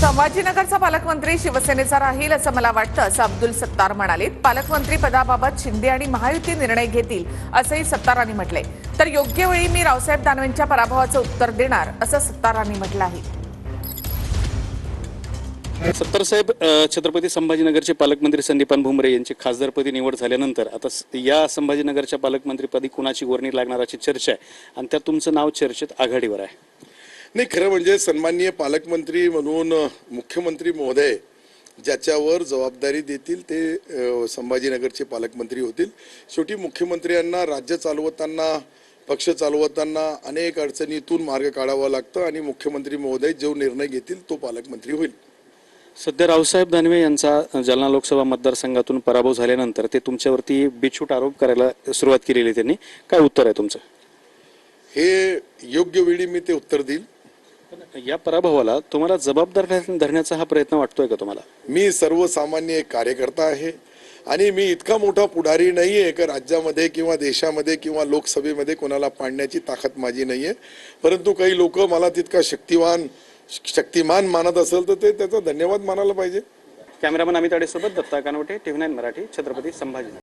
संभाजीनगरचा पालकमंत्री शिवसेनेचा राहील असं मला वाटतं, असं अब्दुल सत्तार म्हणाले. पालकमंत्री पदाबाबत शिंदे आणि महायुती निर्णय घेतील असंही सत्तारांनी म्हटलंय. तर योग्य वेळी मी रावसाहेब दानवेंच्या पराभवाचं उत्तर देणार असं सत्तारांनी म्हटलं आहे. सत्तार साहेब, छत्रपती संभाजीनगरचे पालकमंत्री संदीपान भुमरे यांची खासदारपदी निवड झाल्यानंतर आता या संभाजीनगरच्या पालकमंत्रीपदी कुणाची वर्णी लागणार अशी चर्चा आहे आणि त्यात तुमचं नाव चर्चेत आघाडीवर आहे. नाही, खरं म्हणजे सन्माननीय पालकमंत्री म्हणून मुख्यमंत्री महोदय ज्याच्यावर जबाबदारी देतील ते संभाजीनगरचे पालकमंत्री होतील. शेवटी मुख्यमंत्र्यांना राज्य चालवताना, पक्ष चालवताना अनेक अडचणीतून मार्ग काढावा लागतं आणि मुख्यमंत्री महोदय जो निर्णय घेतील तो पालकमंत्री होईल. सध्या रावसाहेब दानवे यांचा जालना लोकसभा मतदारसंघातून पराभव झाल्यानंतर ते तुमच्यावरती बिछूट आरोप करायला सुरुवात केलेली त्यांनी. काय उत्तर आहे तुमचं? हे योग्य वेळी मी ते उत्तर देईल. या पराभवाला तुम्हाला जबाबदार धरण्याचा हा प्रयत्न वाटतोय का तुम्हाला? मी सर्वसामान्य एक कार्यकर्ता आहे आणि मी इतका मोठा पुढारी नाही आहे की राज्यामध्ये किंवा देशामध्ये किंवा लोकसभेमध्ये कोणाला पाडण्याची ताकद माझी नाही आहे. परंतु काही लोक मला तितका शक्तिमान मानत असेल तर ते त्याचा धन्यवाद मानायला पाहिजे. कॅमेरामन अमित आडेसोबत दत्ता कानवटे, TV9 मराठी, छत्रपती संभाजीनगर.